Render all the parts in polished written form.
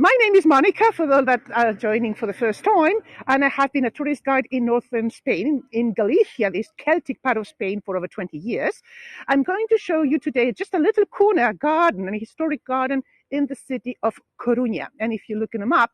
My name is Monica, for those that are joining for the first time, and I have been a tourist guide in northern Spain, in Galicia, this Celtic part of Spain, for over 20 years. I'm going to show you today just a little corner garden, an historic garden in the city of Coruña. And if you look in a map,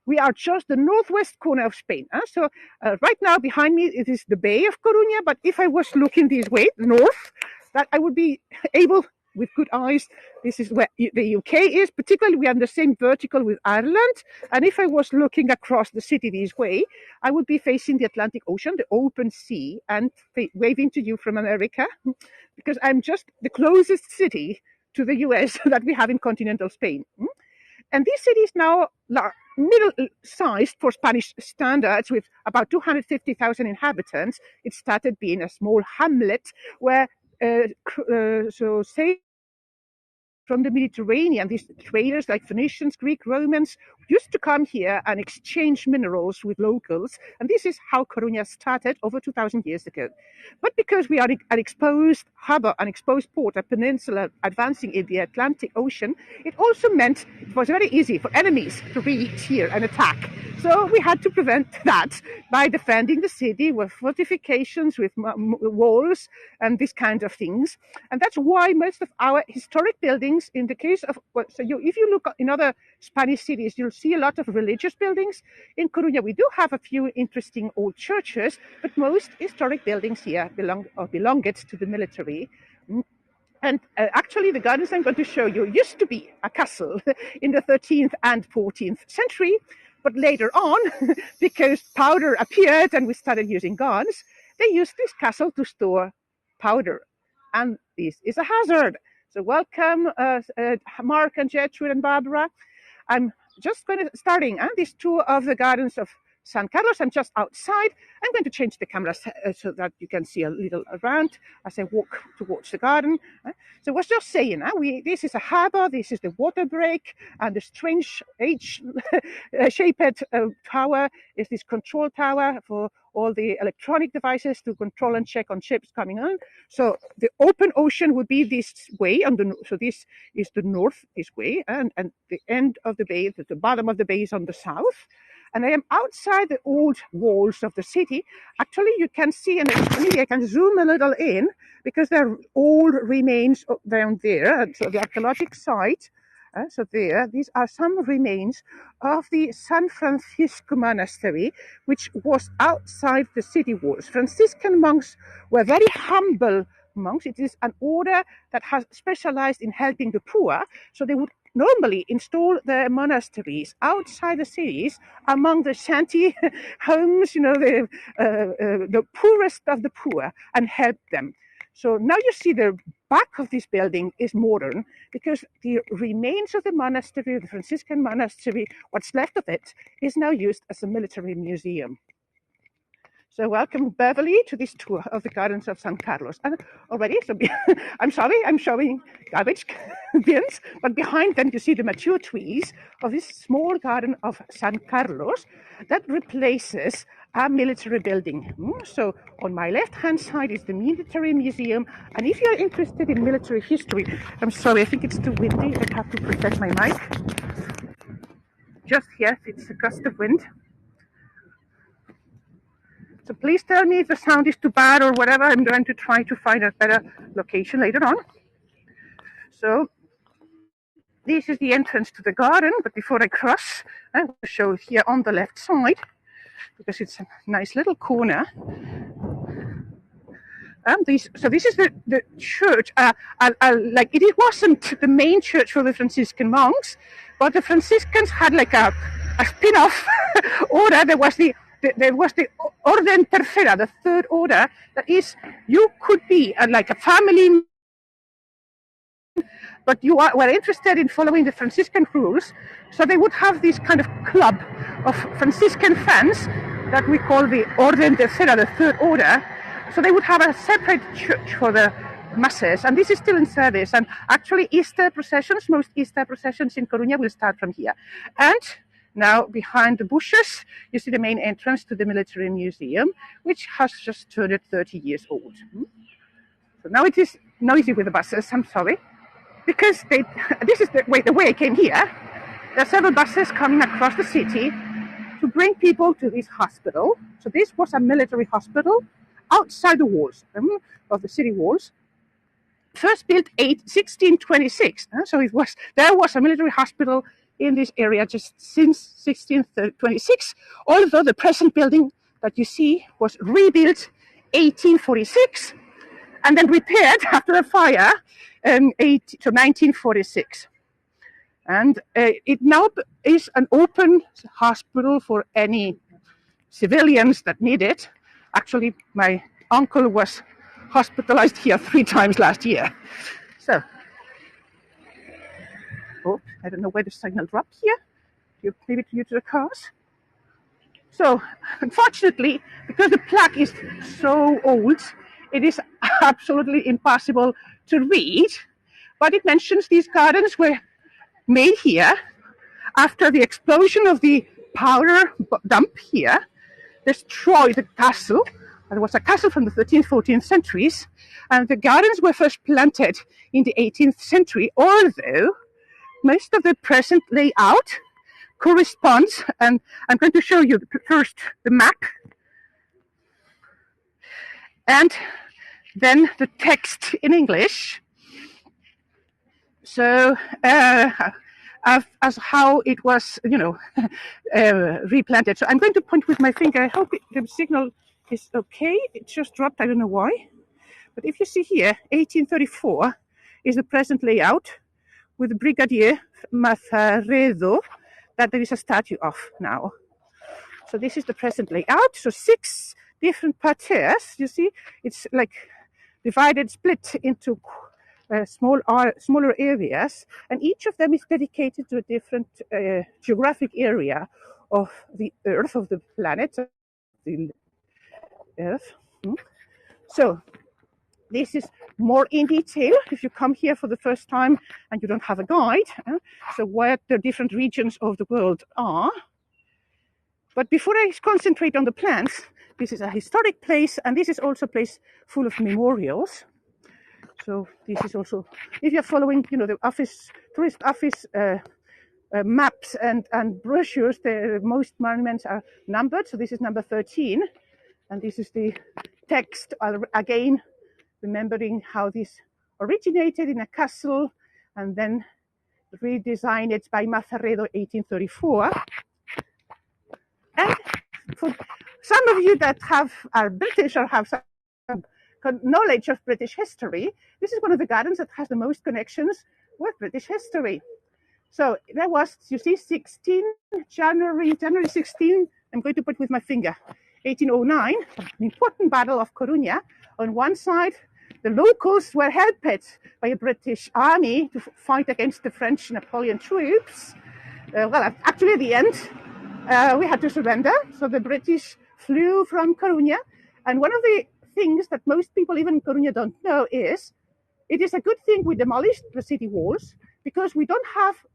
we are just the northwest corner of Spain. So right now behind me, it is the Bay of Coruña, but if I was looking this way, north, that I would be able, with good eyes, this is where the UK is. Particularly, we are on the same vertical with Ireland. And if I was looking across the city this way, I would be facing the Atlantic Ocean, the open sea, and waving to you from America, because I'm just the closest city to the US that we have in continental Spain. And this city is now middle-sized for Spanish standards, with about 250,000 inhabitants. It started being a small hamlet where say from the Mediterranean, these traders like Phoenicians, Greek, Romans used to come here and exchange minerals with locals. And this is how Coruña started over 2,000 years ago. But because we are an exposed harbor, an exposed port, a peninsula advancing in the Atlantic Ocean, it also meant it was very easy for enemies to reach here and attack. So we had to prevent that by defending the city with fortifications, with walls, and these kind of things. And that's why most of our historic buildings, in the case of, if you look in other Spanish cities, you'll see a lot of religious buildings. In Coruña, we do have a few interesting old churches, but most historic buildings here belonged to the military. And actually, the gardens I'm going to show you used to be a castle in the 13th and 14th century. But later on, because powder appeared and we started using guns, they used this castle to store powder. And this is a hazard. So welcome, Mark and Gertrude and Barbara. I'm just starting this tour of the gardens of San Carlos. I'm just outside. I'm going to change the camera so that you can see a little around as I walk towards the garden. So I was just saying, this is a harbor, this is the water break, and the strange H-shaped tower is this control tower for all the electronic devices to control and check on ships coming on. So the open ocean would be this way, so this is the north, this way, and the end of the bay, the bottom of the bay is on the south. And I am outside the old walls of the city. Actually, you can see, and maybe I can zoom a little in, because there are old remains down there. And so the archaeological site, these are some remains of the San Francisco Monastery, which was outside the city walls. Franciscan monks were very humble monks. It is an order that has specialized in helping the poor. So they would normally install their monasteries outside the cities, among the shanty homes, the poorest of the poor, and help them. So now you see the back of this building is modern, because the remains of the monastery, the Franciscan monastery, what's left of it, is now used as a military museum. So welcome, Beverly, to this tour of the gardens of San Carlos. And already, I'm sorry, I'm showing garbage bins, but behind them you see the mature trees of this small garden of San Carlos that replaces a military building. So on my left-hand side is the military museum. And if you're interested in military history, I'm sorry, I think it's too windy. I have to protect my mic. Just yes, it's a gust of wind. So please tell me if the sound is too bad or whatever. I'm going to try to find a better location later on. So this is the entrance to the garden, but before I cross, I will show here on the left side, because it's a nice little corner. So this is the church. Like it wasn't the main church for the Franciscan monks, but the Franciscans had like a spin-off order. There was the Orden Tercera, the third order. That is, you could be like a family, but you were interested in following the Franciscan rules. So they would have this kind of club of Franciscan friends that we call the Orden Tercera, the third order. So they would have a separate church for the masses, and this is still in service. And actually, Easter processions, most Easter processions in Coruña will start from here. And now, behind the bushes, you see the main entrance to the military museum, which has just turned 30 years old. So now it is noisy with the buses, I'm sorry, because this is the way I came here. There are several buses coming across the city to bring people to this hospital. So this was a military hospital outside the walls of the city walls. First built 1626. So there was a military hospital in this area just since 1626, although the present building that you see was rebuilt 1846 and then repaired after a fire to 1946. And it now is an open hospital for any civilians that need it. Actually, my uncle was hospitalized here 3 times last year. So, I don't know where the signal dropped here. Maybe due to the cars. So, unfortunately, because the plaque is so old, it is absolutely impossible to read. But it mentions these gardens were made here after the explosion of the powder dump here destroyed the castle. It was a castle from the 13th, 14th centuries, and the gardens were first planted in the 18th century, although most of the present layout corresponds, and I'm going to show you first the map, and then the text in English. So, as how it was, replanted. So I'm going to point with my finger. I hope the signal is okay. It just dropped. I don't know why. But if you see here, 1834 is the present layout with Brigadier Mazzaredo that there is a statue of now. So this is the present layout. So 6 different parterres. You see, it's like divided, split into smaller areas, and each of them is dedicated to a different geographic area of the Earth, of the planet, the Earth. So this is more in detail if you come here for the first time and you don't have a guide. So where the different regions of the world are. But before I concentrate on the plants, this is a historic place, and this is also a place full of memorials. So this is also, if you're following, the tourist office maps and brochures, the most monuments are numbered. So this is number 13, and this is the text, again, remembering how this originated in a castle and then redesigned it by Mazzaredo 1834. And for some of you that are British or have some knowledge of British history, this is one of the gardens that has the most connections with British history. So there was, you see, January 16, I'm going to put with my finger, 1809, an important battle of Coruña. On one side, the locals were helped by a British army to fight against the French Napoleon troops. Actually, at the end, we had to surrender. So the British flew from Coruña. And one of the things that most people, even in Coruña, don't know is it is a good thing we demolished the city walls, because we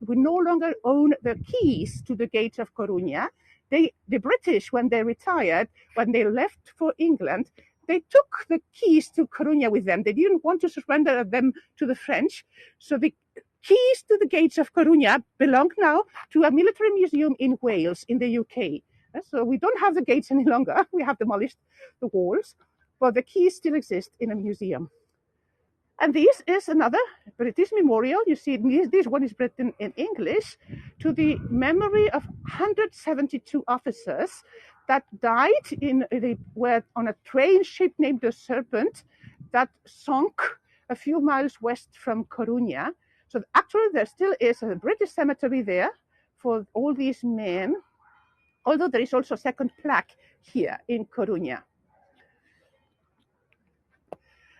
no longer own the keys to the gates of Coruña. The British, when they retired, when they left for England, they took the keys to Coruña with them. They didn't want to surrender them to the French. So the keys to the gates of Coruña belong now to a military museum in Wales, in the UK. So we don't have the gates any longer. We have demolished the walls, but the keys still exist in a museum. And this is another British memorial. You see, this one is written in English to the memory of 172 officers that died were on a train ship named the Serpent that sunk a few miles west from Coruña. So actually, there still is a British cemetery there for all these men, although there is also a second plaque here in Coruña.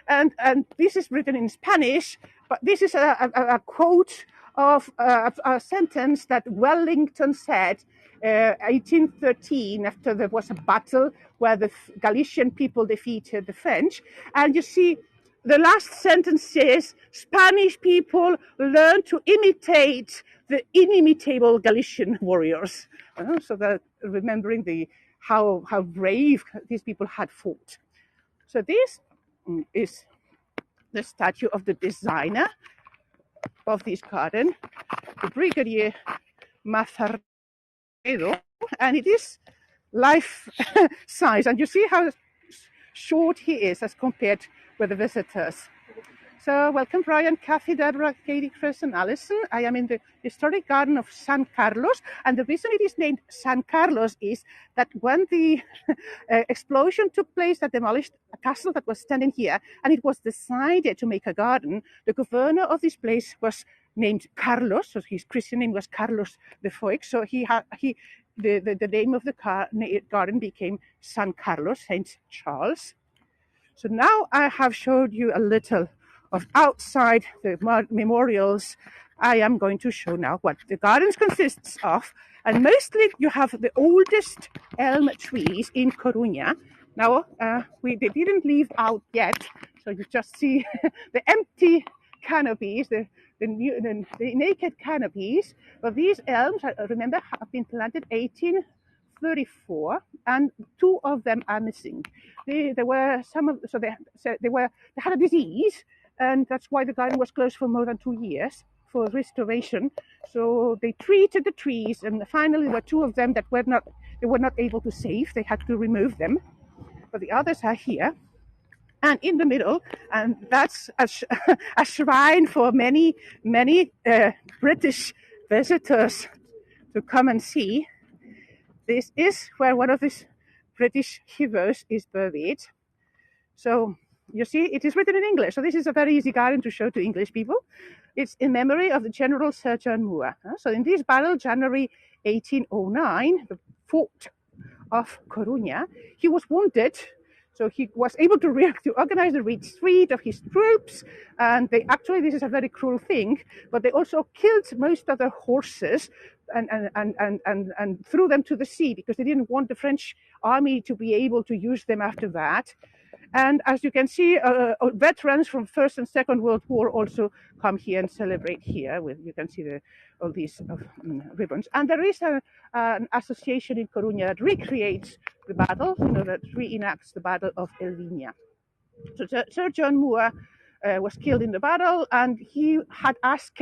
And this is written in Spanish, but this is a quote of a sentence that Wellington said 1813, after there was a battle where the Galician people defeated the French. And you see, the last sentence says, Spanish people learn to imitate the inimitable Galician warriors. So that remembering how brave these people had fought. So this is the statue of the designer of this garden, the Brigadier Mazarredo, and it is life size. And you see how short he is as compared with the visitors. So welcome, Brian, Kathy, Deborah, Katie, Chris, and Alison. I am in the historic garden of San Carlos, and the reason it is named San Carlos is that when the explosion took place that demolished a castle that was standing here, and it was decided to make a garden, the governor of this place was named Carlos, so his Christian name was Carlos de Foix, so the name of the garden became San Carlos, Saint Charles. So now I have showed you a little of outside the memorials. I am going to show now what the gardens consists of. And mostly you have the oldest elm trees in Coruña. Now, they didn't leave out yet. So you just see the empty canopies, the naked canopies. But these elms, remember, have been planted 1834, and two of them are missing. They had a disease, and that's why the garden was closed for more than 2 years for restoration. So they treated the trees, and finally there were two of them that were not able to save. They had to remove them, but the others are here. And in the middle, and that's a shrine for many British visitors to come and see. This is where one of these British heroes is buried. So you see, it is written in English. So this is a very easy garden to show to English people. It's in memory of the General Sir John Moore. So in this battle, January 1809, the fort of Coruña, he was wounded. So he was able to organize the retreat of his troops. And this is a very cruel thing, but they also killed most of their horses and threw them to the sea because they didn't want the French army to be able to use them after that. And as you can see, veterans from First and Second World War also come here and celebrate here. You can see all these ribbons. And there is an association in Coruña that recreates the battle, that reenacts the Battle of El Viña. So Sir John Moore was killed in the battle, and he had asked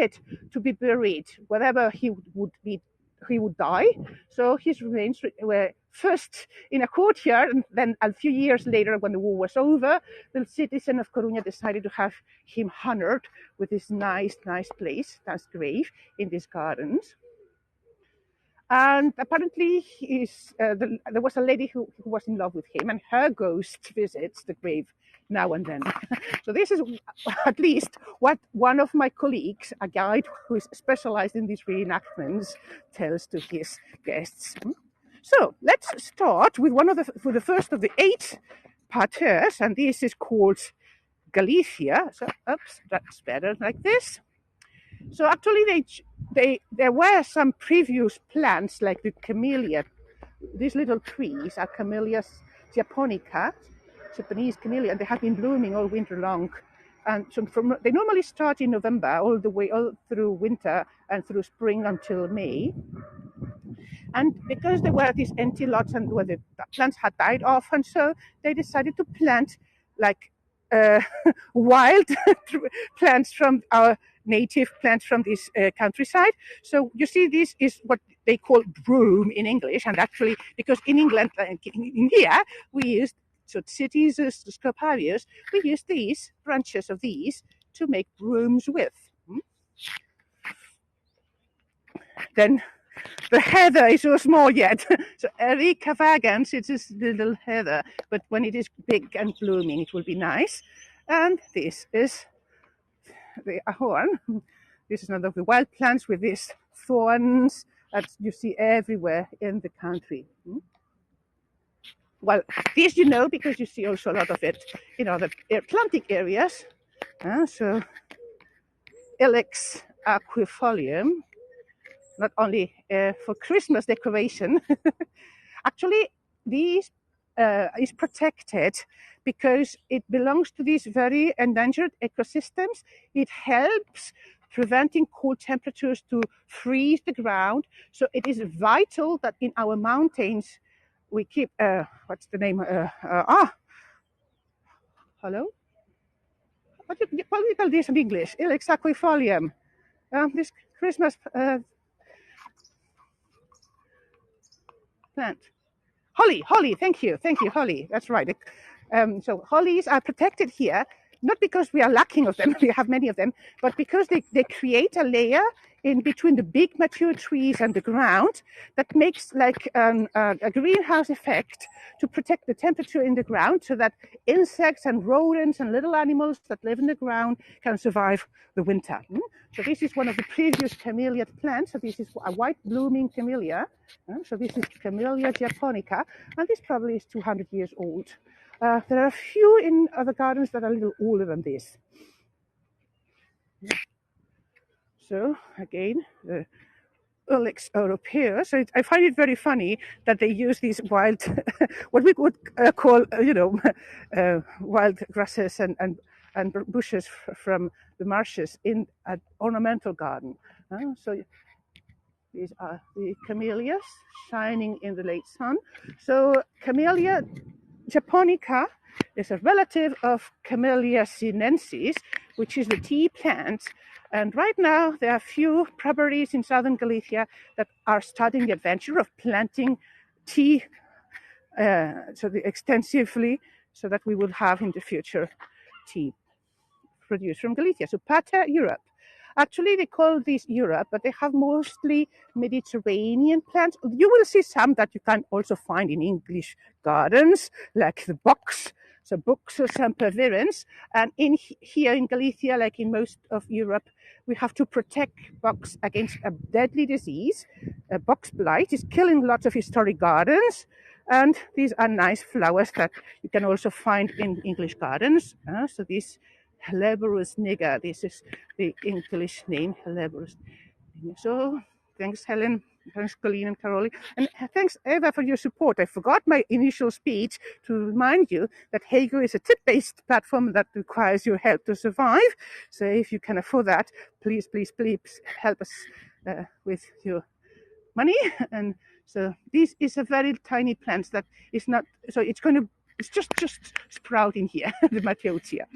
to be buried wherever he would die. So his remains were first in a courtyard, and then a few years later, when the war was over, the citizen of Coruña decided to have him honored with this nice place, nice grave in these gardens. And apparently there was a lady who was in love with him, and her ghost visits the grave now and then. So this is at least what one of my colleagues, a guide who is specialized in these reenactments, tells to his guests. So let's start with the first of the 8 parterres, and this is called Galicia. So, oops, that's better like this. So actually, there were some previous plants like the camellia. These little trees are Camellia japonica, Japanese camellia, and they have been blooming all winter long. And so they normally start in November all through winter and through spring until May. And because there were these empty lots and where the plants had died off, and so they decided to plant like wild plants from our native plants from this countryside. So you see, this is what they call broom in English, and actually, because in England, in here, we use cities, scoparios, we use these branches of these to make brooms with. Then the heather is so small yet. So Erica vagans, it is little heather, but when it is big and blooming, it will be nice. And this is the ahorn. This is one of the wild plants with these thorns that you see everywhere in the country. Well, this you know because you see also a lot of it in other Atlantic areas. So Ilex aquifolium, not only for Christmas decoration. Actually, this is protected because it belongs to these very endangered ecosystems. It helps preventing cold temperatures to freeze the ground. So it is vital that in our mountains we keep, what's the name? Hello? What do you call this in English? Ilex aquifolium. This Christmas plant? Holly, thank you, holly. That's right. So hollies are protected here, not because we are lacking of them, we have many of them, but because they create a layer in between the big mature trees and the ground that makes like a greenhouse effect to protect the temperature in the ground so that insects and rodents and little animals that live in the ground can survive the winter. So this is one of the previous camellia plants. So this is a white blooming camellia. So this is Camellia japonica, and this probably is 200 years old. There are a few in other gardens that are a little older than this. So again, the Ilex europaea. So I find it very funny that they use these wild, what we would call, wild grasses and bushes from the marshes in an ornamental garden. So these are the camellias shining in the late sun. So Camellia japonica is a relative of Camellia sinensis, which is the tea plant. And right now there are a few properties in southern Galicia that are starting the adventure of planting tea extensively, so that we will have in the future tea produced from Galicia. So Pater Europe. Actually, they call this Europe, but they have mostly Mediterranean plants. You will see some that you can also find in English gardens, like the box, so Buxus sempervirens. And here in Galicia, like in most of Europe, we have to protect box against a deadly disease. Box blight is killing lots of historic gardens. And these are nice flowers that you can also find in English gardens. So this Helleborus niger. This is the English name, Helleborus. So thanks, Helen. Thanks, Colleen and Caroli. And thanks, Eva, for your support. I forgot my initial speech to remind you that Heygo is a tip-based platform that requires your help to survive. So if you can afford that, please help us with your money. And so this is a very tiny plant that is not, so it's just sprouting here, the Mateutia.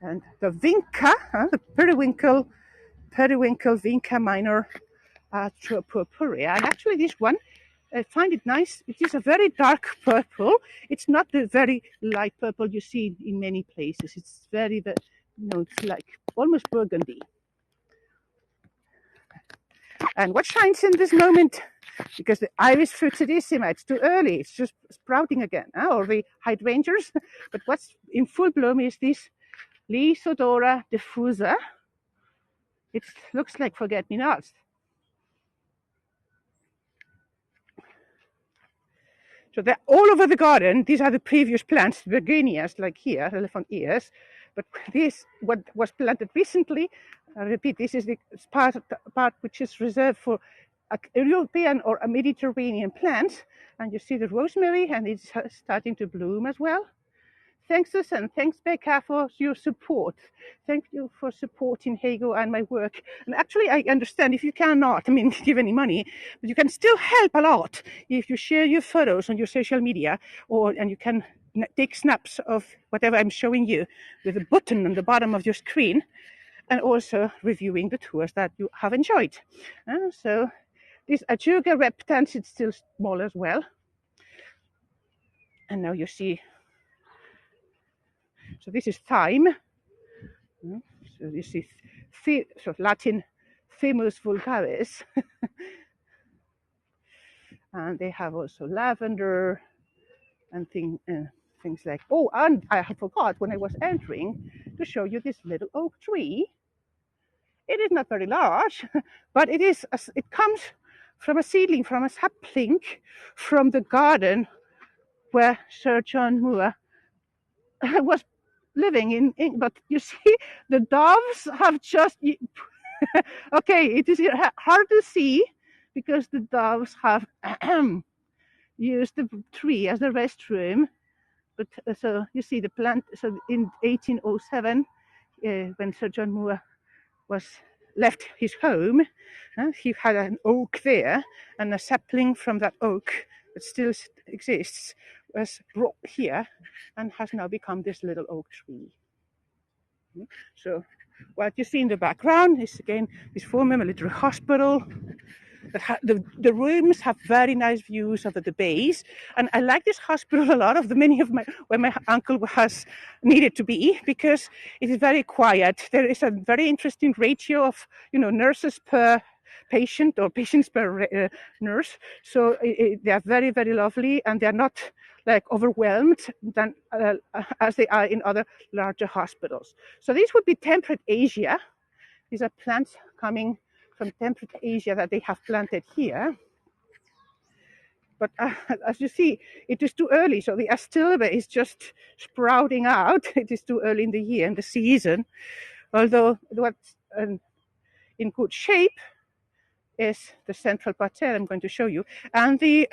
And the vinca, the periwinkle vinca minor purpurea. And actually this one, I find it nice. It is a very dark purple. It's not the very light purple you see in many places. It's very, it's like almost burgundy. And what shines in this moment? Because the Iris frutidissima, it's too early. It's just sprouting again, or the hydrangeas. But what's in full bloom is this Lysodora diffusa. It looks like forget-me-nots. So they're all over the garden. These are the previous plants, begonias, like here, elephant ears. But this, what was planted recently, I repeat, this is the part which is reserved for a European or a Mediterranean plant. And you see the rosemary, and it's starting to bloom as well. Thanks, Susan. Thanks, Becca, for your support. Thank you for supporting Heygo and my work. And actually, I understand if you cannot, give any money, but you can still help a lot if you share your photos on your social media, and you can take snaps of whatever I'm showing you with a button on the bottom of your screen, and also reviewing the tours that you have enjoyed. So this Ajuga reptans, it's still small as well. And now you see. So this is thyme. So this is Latin Thymus vulgaris. And they have also lavender and things like, and I forgot when I was entering to show you this little oak tree. It is not very large, but it comes from a seedling, from a sapling, from the garden where Sir John Moore was living in. But you see, the doves have just okay, it is hard to see because the doves have used the tree as a restroom. But so you see the plant. So in 1807, when Sir John Moore left his home, he had an oak there, and a sapling from that oak that still exists was brought here and has now become this little oak tree. So what you see in the background is again this former military hospital. the rooms have very nice views of the bays, and I like this hospital a lot of the many of my where my uncle has needed to be, because it is very quiet. There is a very interesting ratio of nurses per patient or patients per nurse, so they are very, very lovely, and they are not like overwhelmed than as they are in other larger hospitals. So this would be temperate Asia. These are plants coming from temperate Asia that they have planted here. But as you see, it is too early. So the astilbe is just sprouting out. It is too early in the year, in the season. Although what's in good shape is the central parterre I'm going to show you, and the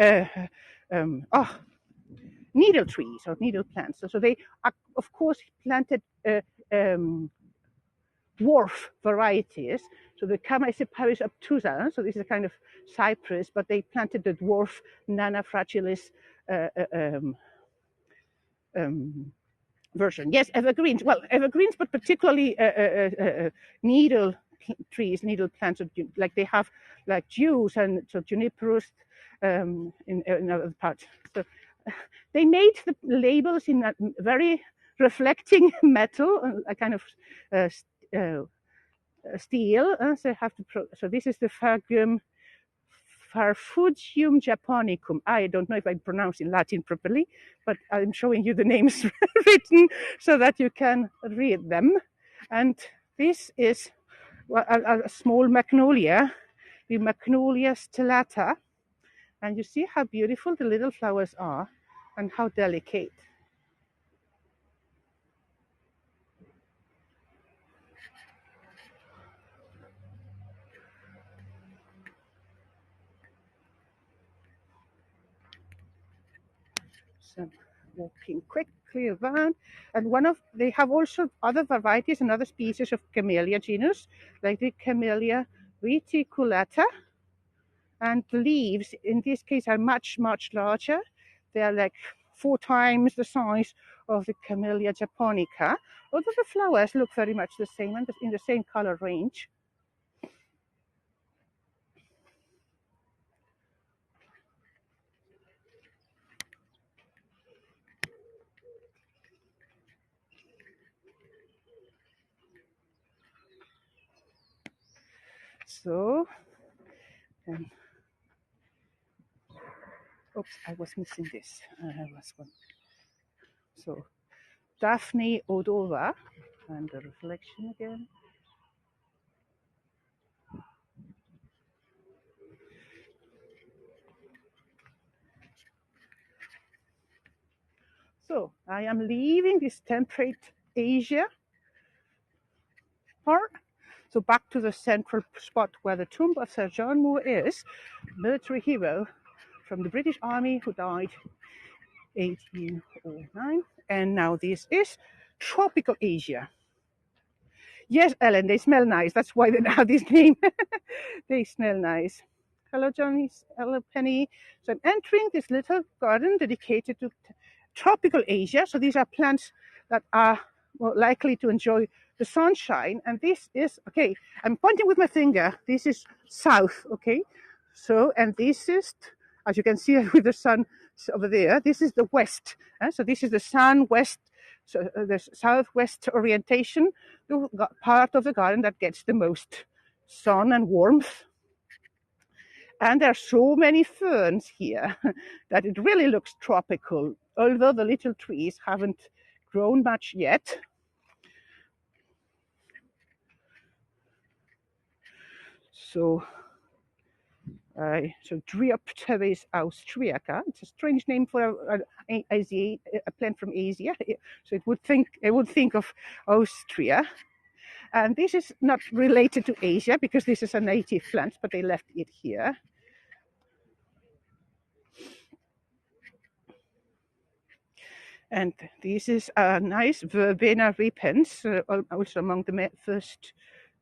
needle trees or needle plants. So they are, of course, planted dwarf varieties. So the Chamaecyparis obtusa, so this is a kind of cypress, but they planted the dwarf Nana fragilis version. Yes, evergreens. Well, evergreens, but particularly needle trees, needle plants, like they have like yews and so juniperus in other parts. So they made the labels in that very reflecting metal, a kind of steel. So have to. So this is the Farfugium japonicum. I don't know if I pronounce in Latin properly, but I'm showing you the names written so that you can read them. And this is a small magnolia, the Magnolia stellata. And you see how beautiful the little flowers are and how delicate. So walking quickly around, and they have also other varieties and other species of Camellia genus, like the Camellia reticulata, and the leaves in this case are much, much larger. They are like 4 times the size of the Camellia japonica, although the flowers look very much the same and in the same color range. So, oops, I was missing this. So, Daphne odova, and the reflection again. So I am leaving this temperate Asia part. So back to the central spot where the tomb of Sir John Moore is, military hero from the British Army who died 1809. And now this is tropical Asia. Yes, Ellen, they smell nice. That's why they have this name. They smell nice. Hello, Johnny. Hello, Penny. So I'm entering this little garden dedicated to tropical Asia. So these are plants that are more likely to enjoy the sunshine. And this is, okay, I'm pointing with my finger. This is south, okay? So, and this is, as you can see with the sun over there, this is the west. So this is the sun west, so the southwest orientation, the part of the garden that gets the most sun and warmth. And there are so many ferns here that it really looks tropical, although the little trees haven't grown much yet. So Dryopteris austriaca. It's a strange name for a plant from Asia. So it would think of Austria. And this is not related to Asia because this is a native plant, but they left it here. And this is a nice Verbena repens, also among the first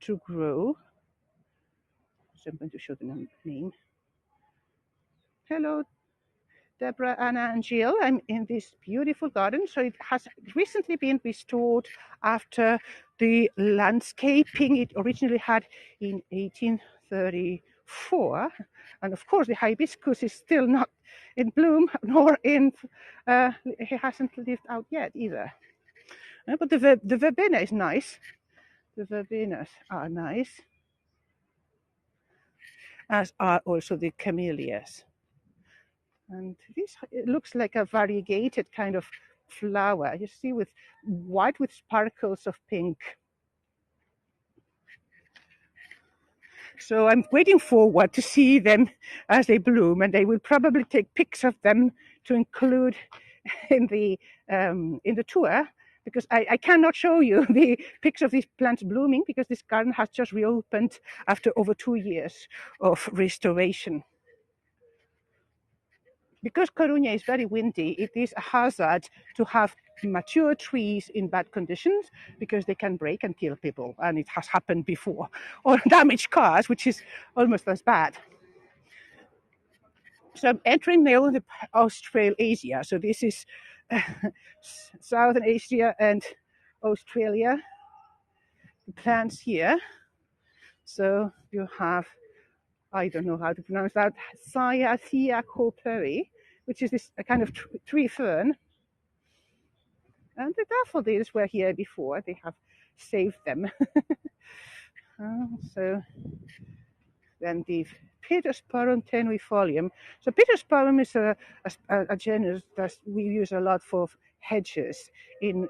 to grow. So I'm going to show the name. Hello, Deborah, Anna, and Jill. I'm in this beautiful garden. So it has recently been restored after the landscaping it originally had in 1834 4. And of course, the hibiscus is still not in bloom, nor it hasn't lived out yet either. But the verbena is nice. The verbenas are nice, as are also the camellias. And this, it looks like a variegated kind of flower, you see, with white with sparkles of pink. So I'm waiting forward to see them as they bloom, and they will probably take pics of them to include in the tour, because I cannot show you the pics of these plants blooming because this garden has just reopened after over 2 years of restoration. Because Coruña is very windy, it is a hazard to have mature trees in bad conditions because they can break and kill people, and it has happened before, or damage cars, which is almost as bad. So I'm entering now the Australasia. So this is Southern Asia and Australia. The plants here. So you have, I don't know how to pronounce that, Cyathea corperi, which is this kind of tree fern. And the daffodils were here before. They have saved them. So then the Pittosporum tenuifolium. So Pittosporum is a genus that we use a lot for hedges in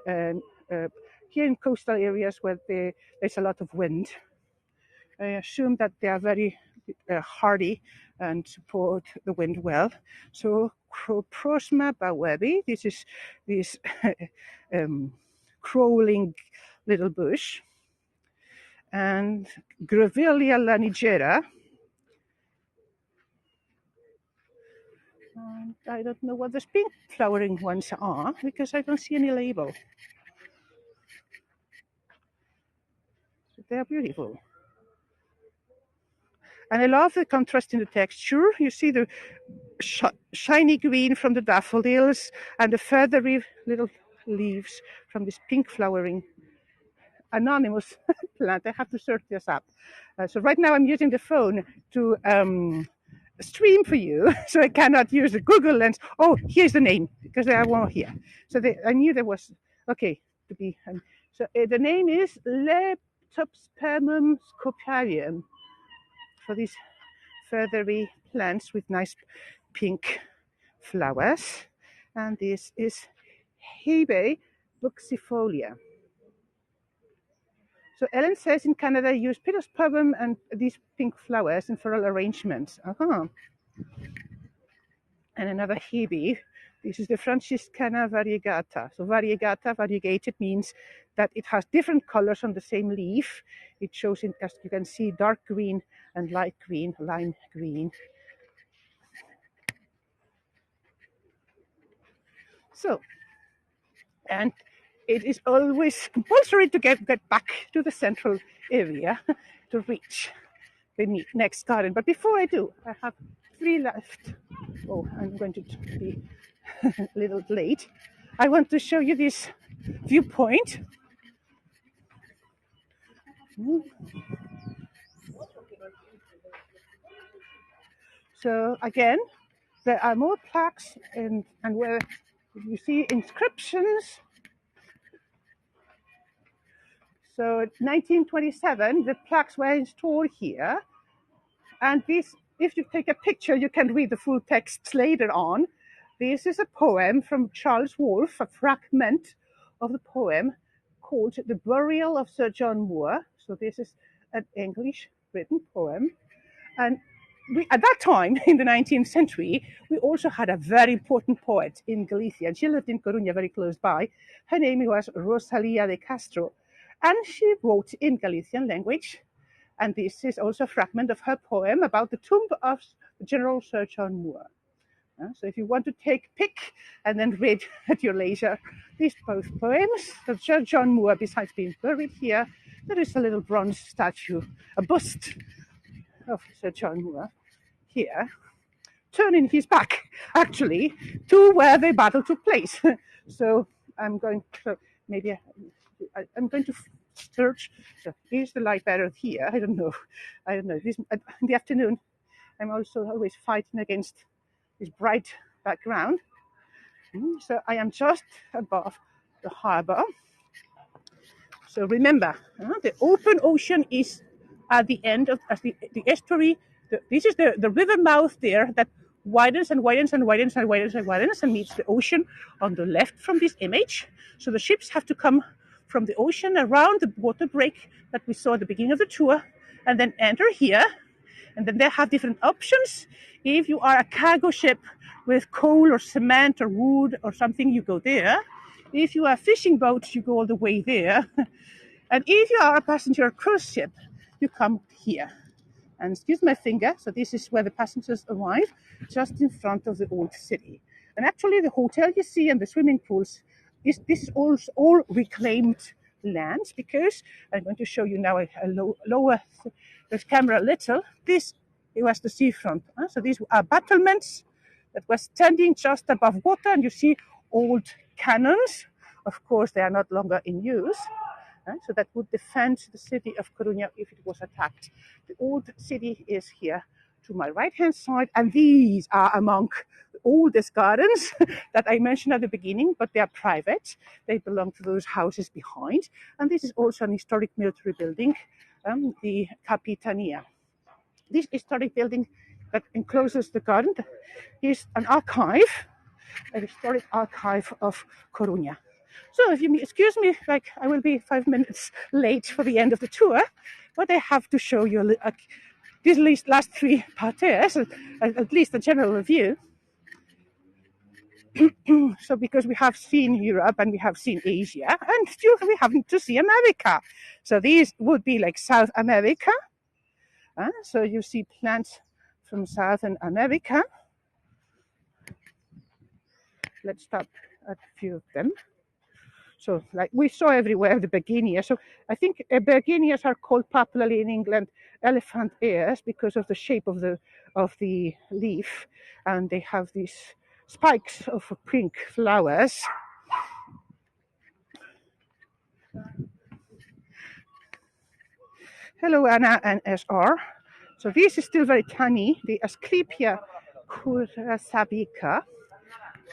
here in coastal areas where there's a lot of wind. I assume that they are very hardy and support the wind well. So Prosma bawebi, this is this crawling little bush, and Grevillea lanigera. And I don't know what the pink flowering ones are because I don't see any label. So they're beautiful. And I love the contrast in the texture. You see the shiny green from the daffodils and the feathery little leaves from this pink flowering anonymous plant. I have to search this up. So right now I'm using the phone to stream for you, so I cannot use the Google Lens. Oh, here's the name because I won't here. So I knew there was okay to be. So the name is Leptospermum scoparium for these feathery plants with nice pink flowers, and this is Heygo buxifolia. So Ellen says in Canada use Pittosporum and these pink flowers in floral arrangements. And another Hebe. This is the Franciscana variegata. So variegated means that it has different colors on the same leaf. It shows, as you can see, dark green and light green, lime green. So, and it is always compulsory to get back to the central area to reach the next garden. But before I do, I have 3 left. Oh, I'm going to be a little late. I want to show you this viewpoint. So again, there are more plaques and where you see inscriptions. So 1927, the plaques were installed here. And this, if you take a picture, you can read the full text later on. This is a poem from Charles Wolfe, a fragment of the poem called The Burial of Sir John Moore. So this is an English written poem. And at that time, in the 19th century, we also had a very important poet in Galicia. And she lived in Coruña, very close by. Her name was Rosalía de Castro. And she wrote in Galician language. And this is also a fragment of her poem about the tomb of General Sir John Moore. So if you want to take a pic and then read at your leisure these both poems of Sir John Moore, besides being buried here, there is a little bronze statue, a bust of Sir John Moore here, turning his back, actually, to where the battle took place. So I'm going to search. So is the light better here? I don't know. This in the afternoon. I'm also always fighting against this bright background. So I am just above the harbor. So remember, the open ocean is at the end of the estuary. This is the river mouth there that widens and widens and widens and widens and widens and meets the ocean on the left from this image. So the ships have to come from the ocean around the water break that we saw at the beginning of the tour and then enter here. And then they have different options. If you are a cargo ship with coal or cement or wood or something, you go there. If you are a fishing boat, you go all the way there. And if you are a passenger cruise ship, you come here. And excuse my finger, so this is where the passengers arrive, just in front of the old city. And actually, the hotel you see and the swimming pools, this is all reclaimed lands, because I'm going to show you now lower the camera a little. This it was the seafront. So these are battlements that were standing just above water, and you see old cannons. Of course, they are not longer in use. So that would defend the city of Coruña if it was attacked. The old city is here to my right-hand side, and these are among the oldest gardens that I mentioned at the beginning, but they are private. They belong to those houses behind. And this is also an historic military building, the Capitania. This historic building that encloses the garden is an archive, a historic archive of Coruña. So if you excuse me, like I will be 5 minutes late for the end of the tour, but I have to show you these last three parterres, at least a general review. So because we have seen Europe and we have seen Asia, and still we haven't to see America. So these would be like South America. So you see plants from Southern America. Let's stop at a few of them. So like we saw everywhere the begonias. So I think begonias are called popularly in England elephant ears because of the shape of the leaf, and they have these spikes of pink flowers. Hello, Anna and SR. So this is still very tiny, the Asclepia curasabica.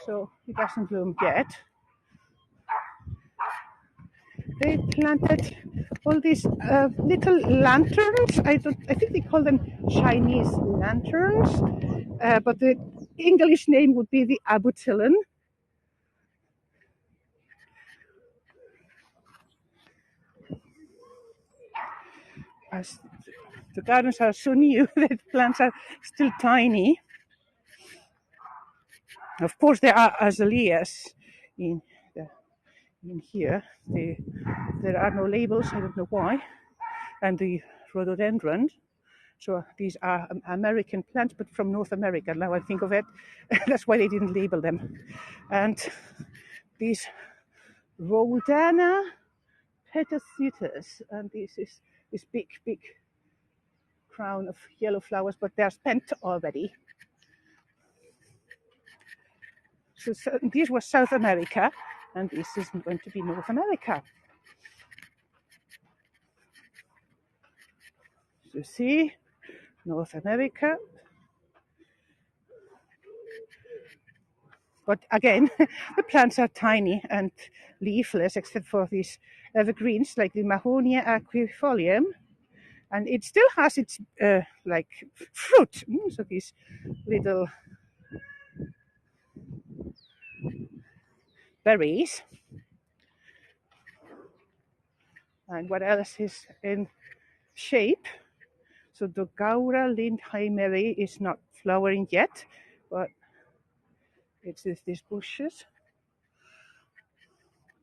So it doesn't bloom yet. They planted all these little lanterns. I think they call them Chinese lanterns, but the English name would be the abutilon. As the gardens are so new, the plants are still tiny. Of course, there are azaleas in here. There are no labels. I don't know why. And the rhododendron. So these are American plants, but from North America. Now I think of it, that's why they didn't label them. And these Rhodana petacetus, and this is this big crown of yellow flowers, but they're spent already. So this was South America, and this is going to be North America. So see, North America. But again, the plants are tiny and leafless, except for these evergreens like the Mahonia aquifolium, and it still has its like fruit. So these little berries. And what else is in shape? So the Gaura Lindheimeri is not flowering yet, but it's these bushes.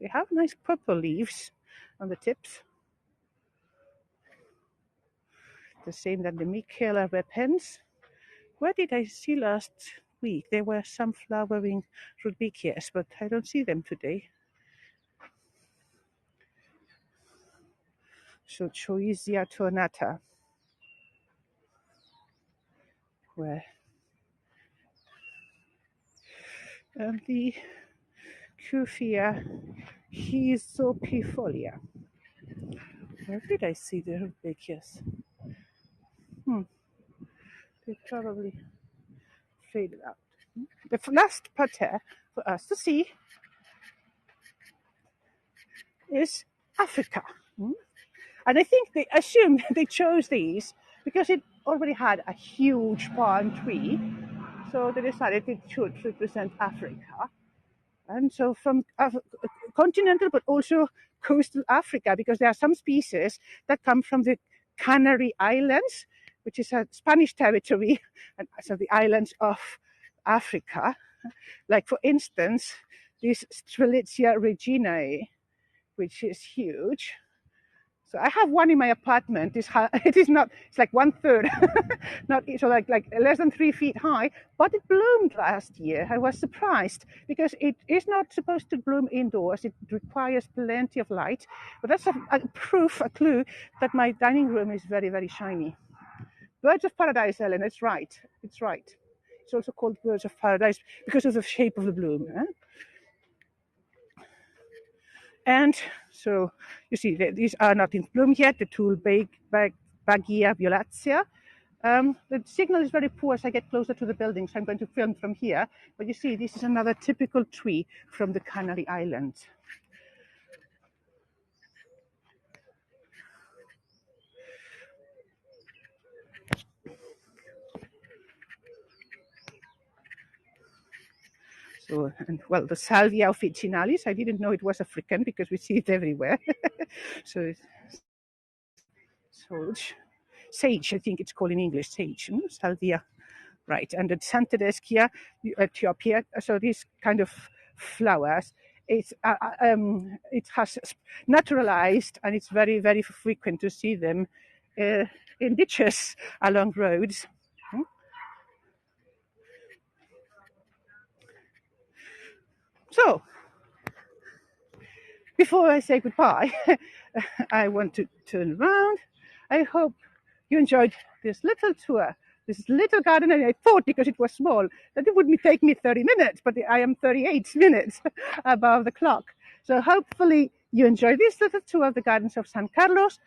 They have nice purple leaves on the tips. The same than the Michaela repens. Where did I see last week? There were some flowering rudbeckias, but I don't see them today. So Choisia tornata, where the Cuphea hysophifolia. Where did I see the rudbeckias? It probably faded out. The last parterre for us to see is Africa. And I think they assumed they chose these because it already had a huge palm tree. So they decided it should represent Africa. And so from continental, but also coastal Africa, because there are some species that come from the Canary Islands, which is a Spanish territory, and so the islands of Africa. Like, for instance, this Strelitzia reginae, which is huge. So I have one in my apartment. It is not. It's like 1/3, not so like less than 3 feet high. But it bloomed last year. I was surprised because it is not supposed to bloom indoors. It requires plenty of light. But that's a proof, a clue that my dining room is very, very shiny. Birds of paradise, Ellen. It's right. It's right. It's also called birds of paradise because of the shape of the bloom. And so you see, these are not in bloom yet, the Bagia violacea. The signal is very poor as I get closer to the building, so I'm going to film from here. But you see, this is another typical tree from the Canary Islands. So, and well, the Salvia officinalis, I didn't know it was African because we see it everywhere. So, sage, I think it's called in English, sage, Salvia. Right, and the Santedeschia Ethiopia, so these kind of flowers, it has naturalized, and it's very, very frequent to see them in ditches along roads. So, before I say goodbye, I want to turn around. I hope you enjoyed this little tour, this little garden. And I thought, because it was small, that it would take me 30 minutes, but I am 38 minutes above the clock. So hopefully you enjoyed this little tour of the gardens of San Carlos.